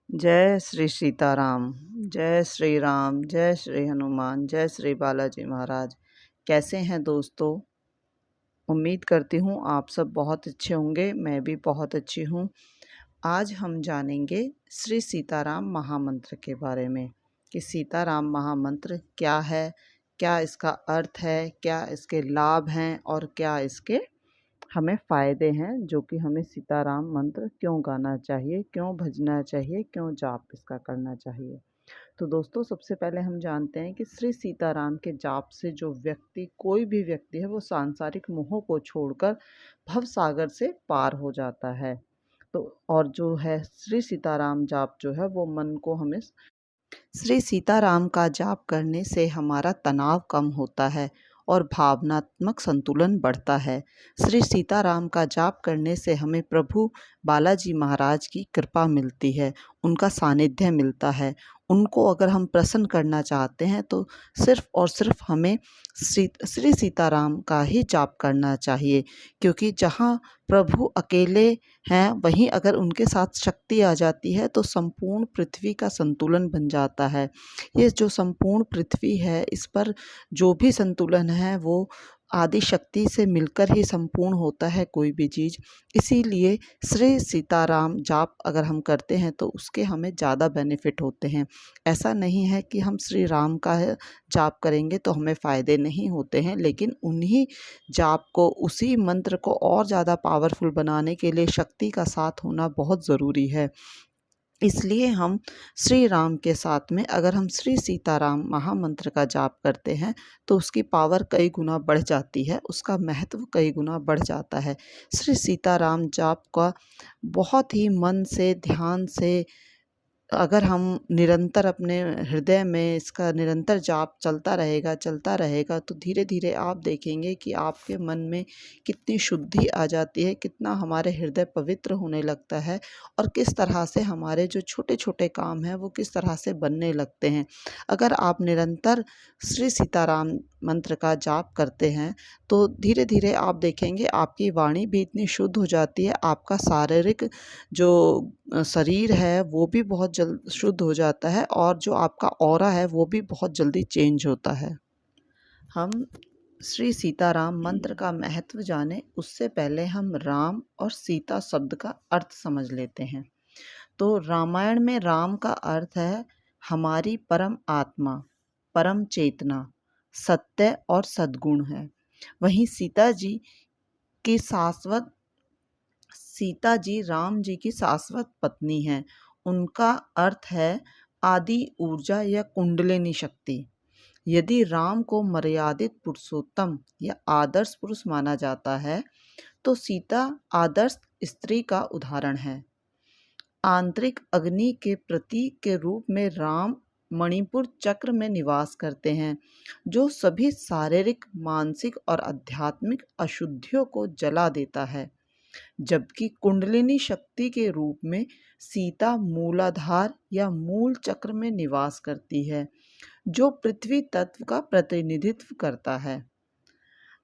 जय श्री सीताराम। जय श्री राम। जय श्री हनुमान। जय श्री बालाजी महाराज। कैसे हैं दोस्तों? उम्मीद करती हूँ आप सब बहुत अच्छे होंगे। मैं भी बहुत अच्छी हूँ। आज हम जानेंगे श्री सीताराम महामंत्र के बारे में कि सीताराम महामंत्र क्या है, क्या इसका अर्थ है, क्या इसके लाभ हैं और क्या इसके हमें फ़ायदे हैं, जो कि हमें सीताराम मंत्र क्यों गाना चाहिए, क्यों भजना चाहिए, क्यों जाप इसका करना चाहिए। तो दोस्तों, सबसे पहले हम जानते हैं कि श्री सीताराम के जाप से जो व्यक्ति, कोई भी व्यक्ति है, वो सांसारिक मोह को छोड़कर भव सागर से पार हो जाता है। तो और जो है श्री सीताराम जाप जो है वो मन को हमें श्री सीताराम का जाप करने से हमारा तनाव कम होता है और भावनात्मक संतुलन बढ़ता है। श्री सीताराम का जाप करने से हमें प्रभु बालाजी महाराज की कृपा मिलती है, उनका सानिध्य मिलता है। उनको अगर हम प्रसन्न करना चाहते हैं तो सिर्फ़ और सिर्फ़ हमें श्री सीताराम का ही जाप करना चाहिए, क्योंकि जहाँ प्रभु अकेले हैं, वहीं अगर उनके साथ शक्ति आ जाती है तो संपूर्ण पृथ्वी का संतुलन बन जाता है। ये जो संपूर्ण पृथ्वी है, इस पर जो भी संतुलन है वो आदि शक्ति से मिलकर ही संपूर्ण होता है कोई भी चीज़। इसीलिए श्री सीताराम जाप अगर हम करते हैं तो उसके हमें ज़्यादा बेनिफिट होते हैं। ऐसा नहीं है कि हम श्री राम का जाप करेंगे तो हमें फ़ायदे नहीं होते हैं, लेकिन उन्हीं जाप को, उसी मंत्र को और ज़्यादा पावरफुल बनाने के लिए शक्ति का साथ होना बहुत ज़रूरी है। इसलिए हम श्री राम के साथ में अगर हम श्री सीताराम महामंत्र का जाप करते हैं तो उसकी पावर कई गुना बढ़ जाती है, उसका महत्व कई गुना बढ़ जाता है। श्री सीताराम जाप का बहुत ही मन से, ध्यान से अगर हम निरंतर अपने हृदय में इसका निरंतर जाप चलता रहेगा तो धीरे धीरे आप देखेंगे कि आपके मन में कितनी शुद्धि आ जाती है, कितना हमारे हृदय पवित्र होने लगता है और किस तरह से हमारे जो छोटे छोटे काम हैं वो किस तरह से बनने लगते हैं। अगर आप निरंतर श्री सीताराम मंत्र का जाप करते हैं तो धीरे धीरे आप देखेंगे आपकी वाणी भी इतनी शुद्ध हो जाती है, आपका शारीरिक जो शरीर है वो भी बहुत जल्द शुद्ध हो जाता है और जो आपका ऑरा है वो भी बहुत जल्दी चेंज होता है। हम श्री सीताराम मंत्र का महत्व जाने उससे पहले हम राम और सीता शब्द का अर्थ समझ लेते हैं। तो रामायण में राम का अर्थ है हमारी परम आत्मा, परम चेतना, सत्य और सद्गुण है। वहीं सीता जी राम जी की शाश्वत पत्नी हैं। उनका अर्थ है आदि ऊर्जा या कुंडलिनी शक्ति। यदि राम को मर्यादित पुरुषोत्तम या आदर्श पुरुष माना जाता है तो सीता आदर्श स्त्री का उदाहरण है। आंतरिक अग्नि के प्रतीक के रूप में राम मणिपुर चक्र में निवास करते हैं, जो सभी शारीरिक, मानसिक और आध्यात्मिक अशुद्धियों को जला देता है। जबकि कुंडलिनी शक्ति के रूप में सीता मूलाधार या मूल चक्र में निवास करती है, जो पृथ्वी तत्व का प्रतिनिधित्व करता है।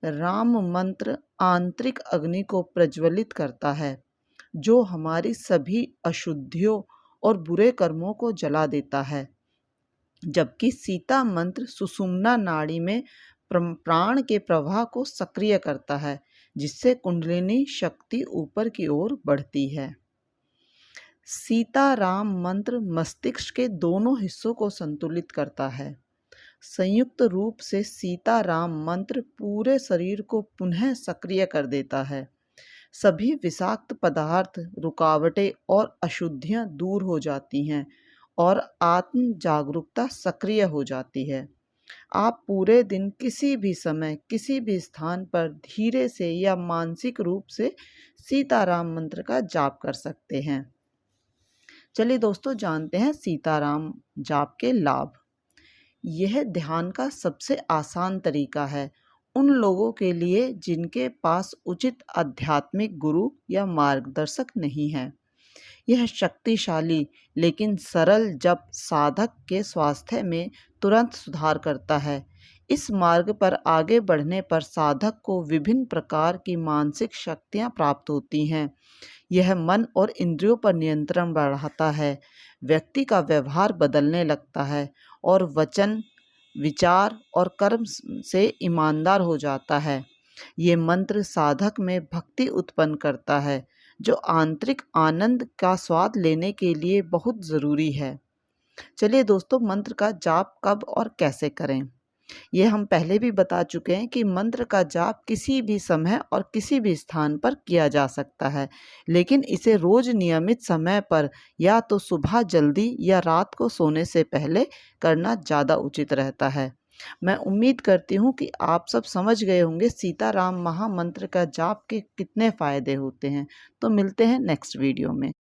राम मंत्र आंतरिक अग्नि को प्रज्वलित करता है, जो हमारी सभी अशुद्धियों और बुरे कर्मों को जला देता है। जबकि सीता मंत्र सुषुम्ना नाड़ी में प्राण के प्रवाह को सक्रिय करता है, जिससे कुंडलिनी शक्ति ऊपर की ओर बढ़ती है। सीताराम मंत्र मस्तिष्क के दोनों हिस्सों को संतुलित करता है। संयुक्त रूप से सीताराम मंत्र पूरे शरीर को पुनः सक्रिय कर देता है। सभी विषाक्त पदार्थ, रुकावटें और अशुद्धियां दूर हो जाती हैं और आत्म जागरूकता सक्रिय हो जाती है। आप पूरे दिन किसी भी समय, किसी भी स्थान पर धीरे से या मानसिक रूप से सीताराम मंत्र का जाप कर सकते हैं। चलिए दोस्तों, जानते हैं सीताराम जाप के लाभ। यह ध्यान का सबसे आसान तरीका है उन लोगों के लिए जिनके पास उचित आध्यात्मिक गुरु या मार्गदर्शक नहीं है। यह शक्तिशाली लेकिन सरल जप साधक के स्वास्थ्य में तुरंत सुधार करता है। इस मार्ग पर आगे बढ़ने पर साधक को विभिन्न प्रकार की मानसिक शक्तियाँ प्राप्त होती हैं। यह मन और इंद्रियों पर नियंत्रण बढ़ाता है, व्यक्ति का व्यवहार बदलने लगता है और वचन, विचार और कर्म से ईमानदार हो जाता है। ये मंत्र साधक में भक्ति उत्पन्न करता है, जो आंतरिक आनंद का स्वाद लेने के लिए बहुत ज़रूरी है। चलिए दोस्तों, मंत्र का जाप कब और कैसे करें? ये हम पहले भी बता चुके हैं कि मंत्र का जाप किसी भी समय और किसी भी स्थान पर किया जा सकता है, लेकिन इसे रोज नियमित समय पर या तो सुबह जल्दी या रात को सोने से पहले करना ज़्यादा उचित रहता है। मैं उम्मीद करती हूँ कि आप सब समझ गए होंगे सीताराम महामंत्र का जाप के कितने फ़ायदे होते हैं। तो मिलते हैं नेक्स्ट वीडियो में।